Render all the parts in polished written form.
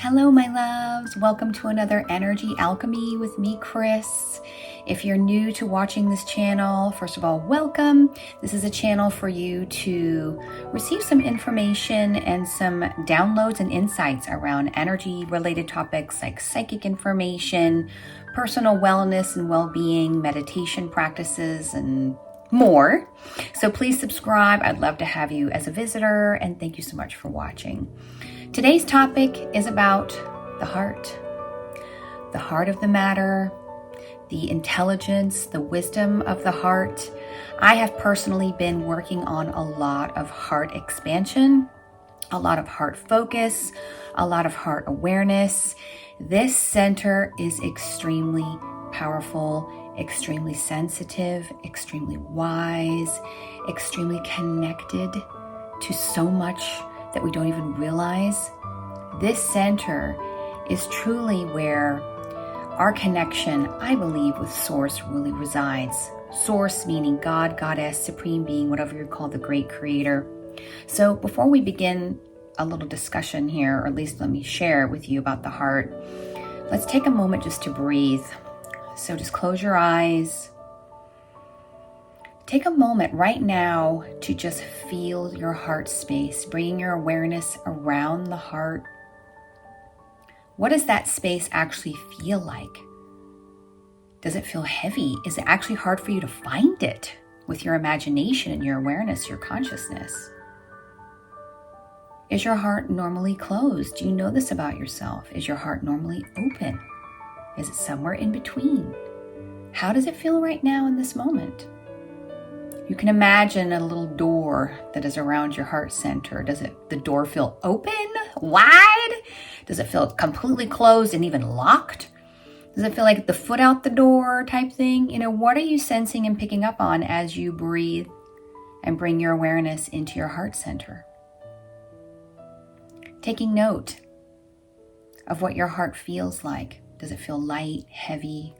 Hello, my loves. Welcome to another Energy Alchemy with me, Chris. If you're new to watching this channel, first of all, welcome. This is a channel for you to receive some information and some downloads and insights around energy-related topics like psychic information, personal wellness and well-being, meditation practices, and more. So please subscribe. I'd love to have you as a visitor, and thank you so much for watching. Today's topic is about the heart of the matter, the intelligence, the wisdom of the heart. I have personally been working on a lot of heart expansion, a lot of heart focus, a lot of heart awareness. This center is extremely powerful, extremely sensitive, extremely wise, extremely connected to so much that we don't even realize. This center is truly where our connection, I believe, with Source really resides. Source meaning God, Goddess, Supreme Being, whatever you call the great creator. So before we begin a little discussion here, or at least let me share with you about the heart, let's take a moment just to breathe. So just close your eyes. Take a moment right now to just feel your heart space, bringing your awareness around the heart. What does that space actually feel like? Does it feel heavy? Is it actually hard for you to find it with your imagination and your awareness, your consciousness? Is your heart normally closed? Do you know this about yourself? Is your heart normally open? Is it somewhere in between? How does it feel right now in this moment? You can imagine a little door that is around your heart center. Does the door feel open, wide? Does it feel completely closed and even locked? Does it feel like the foot out the door type thing? What are you sensing and picking up on as you breathe and bring your awareness into your heart center? Taking note of what your heart feels like. Does it feel light, heavy?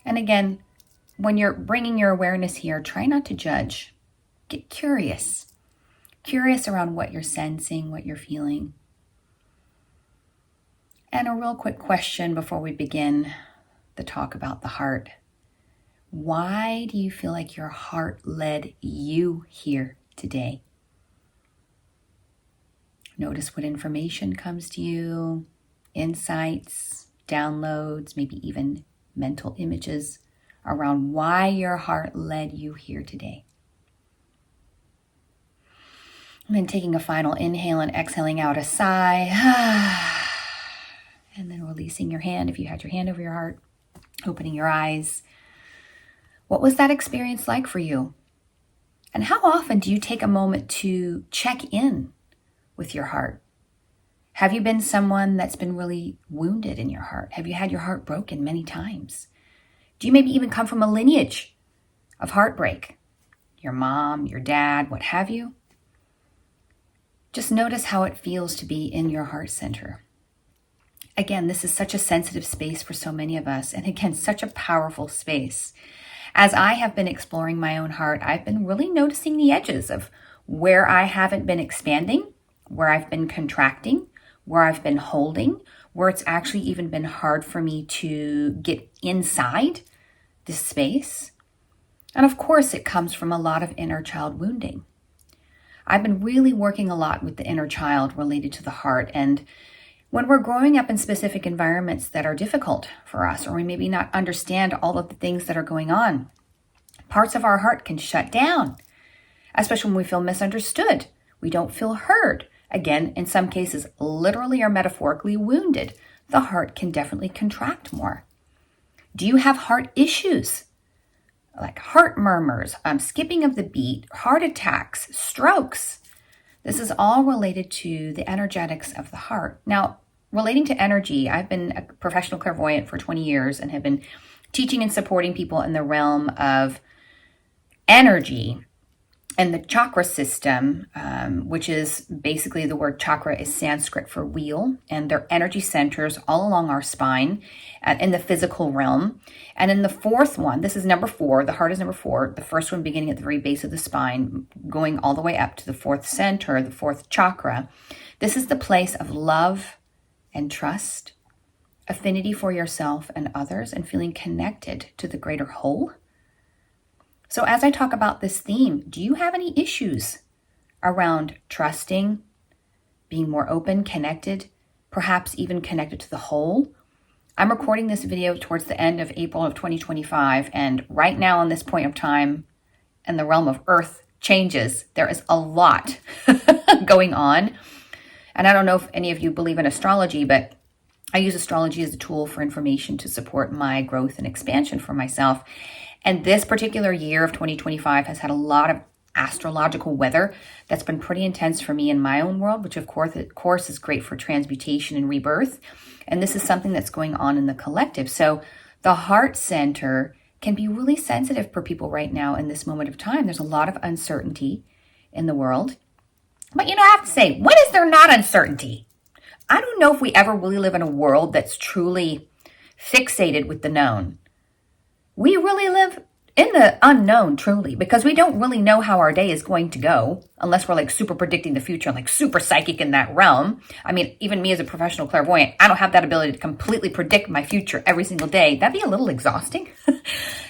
And again, when you're bringing your awareness here, try not to judge. Get curious. Curious around what you're sensing, what you're feeling. And a real quick question before we begin the talk about the heart. Why do you feel like your heart led you here today? Notice what information comes to you, insights, downloads, maybe even mental images around why your heart led you here today. And then taking a final inhale and exhaling out a sigh. And then releasing your hand if you had your hand over your heart, opening your eyes. What was that experience like for you? And how often do you take a moment to check in with your heart? Have you been someone that's been really wounded in your heart? Have you had your heart broken many times? Do you maybe even come from a lineage of heartbreak? Your mom, your dad, what have you? Just notice how it feels to be in your heart center. Again, this is such a sensitive space for so many of us, and again, such a powerful space. As I have been exploring my own heart, I've been really noticing the edges of where I haven't been expanding, where I've been contracting, where I've been holding, where it's actually even been hard for me to get inside this space. And of course, it comes from a lot of inner child wounding. I've been really working a lot with the inner child related to the heart. And when we're growing up in specific environments that are difficult for us, or we maybe not understand all of the things that are going on, parts of our heart can shut down, especially when we feel misunderstood. We don't feel heard. Again, in some cases, literally or metaphorically wounded. The heart can definitely contract more. Do you have heart issues? Like heart murmurs, skipping of the beat, heart attacks, strokes. This is all related to the energetics of the heart. Now, relating to energy, I've been a professional clairvoyant for 20 years and have been teaching and supporting people in the realm of energy. And the chakra system, which is basically the word chakra is Sanskrit for wheel, and they're energy centers all along our spine in the physical realm. And in the fourth one, this is number 4, the heart is number 4, the first one beginning at the very base of the spine, going all the way up to the fourth center, the fourth chakra. This is the place of love and trust, affinity for yourself and others, and feeling connected to the greater whole. So as I talk about this theme, do you have any issues around trusting, being more open, connected, perhaps even connected to the whole? I'm recording this video towards the end of April of 2025, and right now in this point of time in the realm of Earth changes, there is a lot going on. And I don't know if any of you believe in astrology, but I use astrology as a tool for information to support my growth and expansion for myself. And this particular year of 2025 has had a lot of astrological weather that's been pretty intense for me in my own world, which of course is great for transmutation and rebirth. And this is something that's going on in the collective. So the heart center can be really sensitive for people right now in this moment of time. There's a lot of uncertainty in the world. But I have to say, when is there not uncertainty? I don't know if we ever really live in a world that's truly fixated with the known. We really live in the unknown, truly, because we don't really know how our day is going to go unless we're like super predicting the future and like super psychic in that realm. I mean, even me as a professional clairvoyant, I don't have that ability to completely predict my future every single day. That'd be a little exhausting.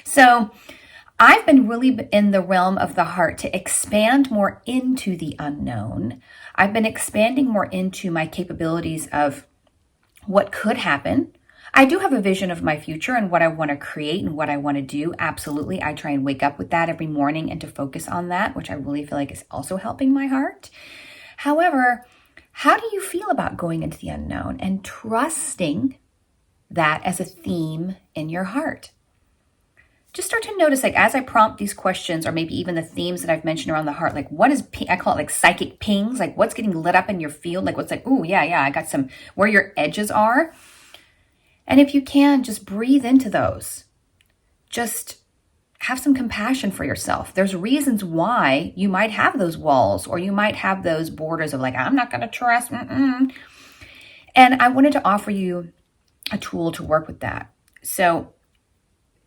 So I've been really in the realm of the heart to expand more into the unknown. I've been expanding more into my capabilities of what could happen. I do have a vision of my future and what I want to create and what I want to do. Absolutely. I try and wake up with that every morning and to focus on that, which I really feel like is also helping my heart. However, how do you feel about going into the unknown and trusting that as a theme in your heart? Just start to notice, like, as I prompt these questions, or maybe even the themes that I've mentioned around the heart, like what is, I call it like psychic pings, like what's getting lit up in your field, like what's like, oh yeah, I got some, where your edges are. And if you can, just breathe into those. Just have some compassion for yourself. There's reasons why you might have those walls, or you might have those borders of like, I'm not going to trust. And I wanted to offer you a tool to work with that. So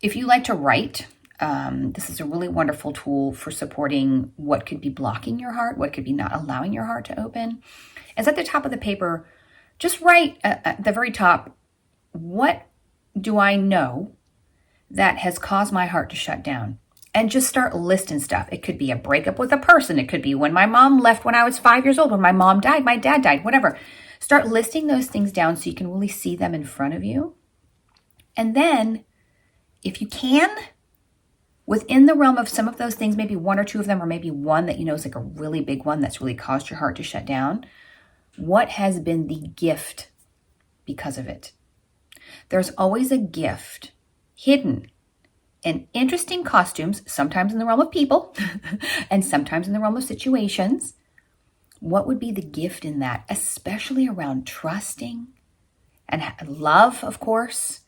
if you like to write, this is a really wonderful tool for supporting what could be blocking your heart, what could be not allowing your heart to open. It's at the top of the paper. Just write at the very top, what do I know that has caused my heart to shut down? And just start listing stuff. It could be a breakup with a person. It could be when my mom left when I was 5 years old, when my mom died, my dad died, whatever. Start listing those things down so you can really see them in front of you. And then, if you can, within the realm of some of those things, maybe one or two of them, or maybe one that is like a really big one that's really caused your heart to shut down, what has been the gift because of it? There's always a gift hidden in interesting costumes, sometimes in the realm of people and sometimes in the realm of situations. What would be the gift in that, especially around trusting and love, of course?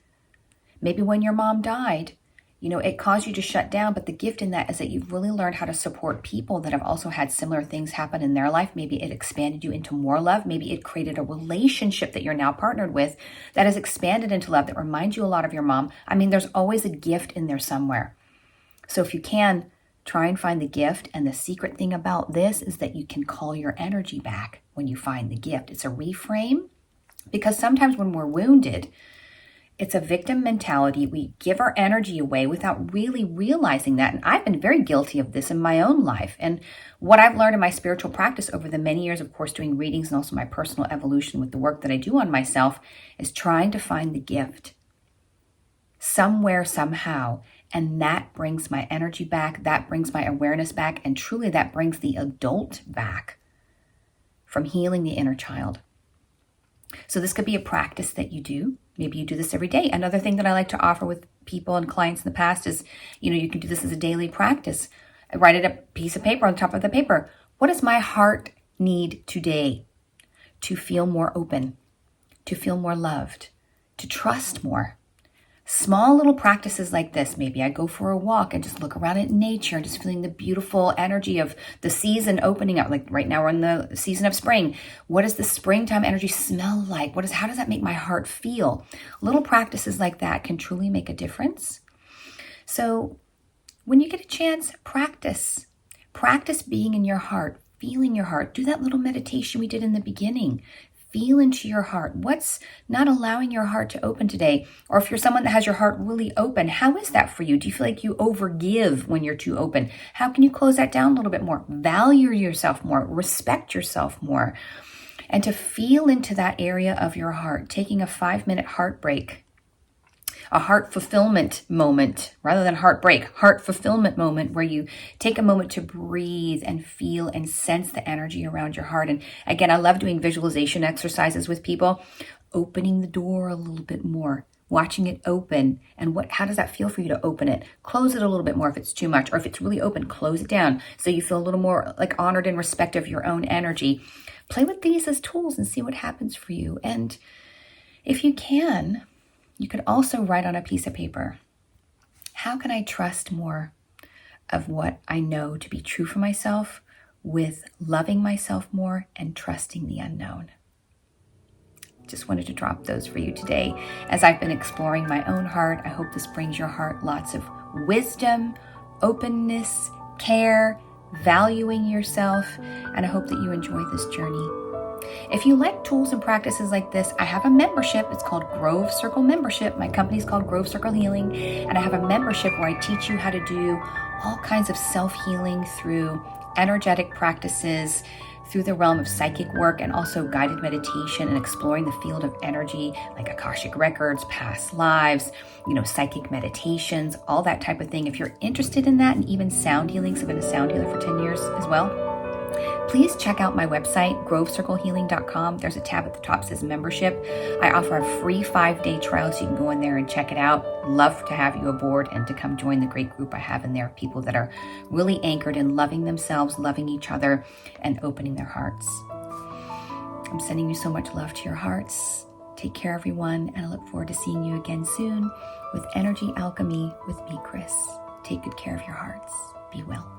Maybe when your mom died, it caused you to shut down, but the gift in that is that you've really learned how to support people that have also had similar things happen in their life. Maybe it expanded you into more love. Maybe it created a relationship that you're now partnered with that has expanded into love that reminds you a lot of your mom. I mean, there's always a gift in there somewhere. So if you can, try and find the gift. And the secret thing about this is that you can call your energy back when you find the gift. It's a reframe, because sometimes when we're wounded, it's a victim mentality. We give our energy away without really realizing that. And I've been very guilty of this in my own life. And what I've learned in my spiritual practice over the many years, of course, doing readings and also my personal evolution with the work that I do on myself, is trying to find the gift somewhere, somehow. And that brings my energy back. That brings my awareness back. And truly, that brings the adult back from healing the inner child. So this could be a practice that you do. Maybe you do this every day. Another thing that I like to offer with people and clients in the past is, you can do this as a daily practice. Write it a piece of paper on top of the paper. What does my heart need today to feel more open, to feel more loved, to trust more? Small little practices like this. Maybe I go for a walk and just look around at nature and just feeling the beautiful energy of the season opening up. Like right now we're in the season of spring. What does the springtime energy smell like? How does that make my heart feel? Little practices like that can truly make a difference. So when you get a chance, practice. Practice being in your heart, feeling your heart. Do that little meditation we did in the beginning. Feel into your heart. What's not allowing your heart to open today? Or if you're someone that has your heart really open, how is that for you? Do you feel like you overgive when you're too open? How can you close that down a little bit more? Value yourself more, respect yourself more. And to feel into that area of your heart, taking a 5-minute heart break, a heart fulfillment moment, rather than heartbreak, heart fulfillment moment where you take a moment to breathe and feel and sense the energy around your heart. And again, I love doing visualization exercises with people, opening the door a little bit more, watching it open. And how does that feel for you to open it? Close it a little bit more if it's too much, or if it's really open, close it down so you feel a little more like honored and respect of your own energy. Play with these as tools and see what happens for you. And if you can, you could also write on a piece of paper, how can I trust more of what I know to be true for myself with loving myself more and trusting the unknown? Just wanted to drop those for you today. As I've been exploring my own heart, I hope this brings your heart lots of wisdom, openness, care, valuing yourself, and I hope that you enjoy this journey. If you like tools and practices like this, I have a membership. It's called Grove Circle Membership. My company's called Grove Circle Healing, and I have a membership where I teach you how to do all kinds of self-healing through energetic practices, through the realm of psychic work, and also guided meditation and exploring the field of energy like Akashic records, past lives, psychic meditations, all that type of thing. If you're interested in that, and even sound healing, so I've been a sound healer for 10 years as well, please check out my website, grovecirclehealing.com. There's a tab at the top that says membership. I offer a free 5-day trial, so you can go in there and check it out. Love to have you aboard and to come join the great group I have in there, people that are really anchored in loving themselves, loving each other, and opening their hearts. I'm sending you so much love to your hearts. Take care, everyone, and I look forward to seeing you again soon with Energy Alchemy with me, Chris. Take good care of your hearts. Be well.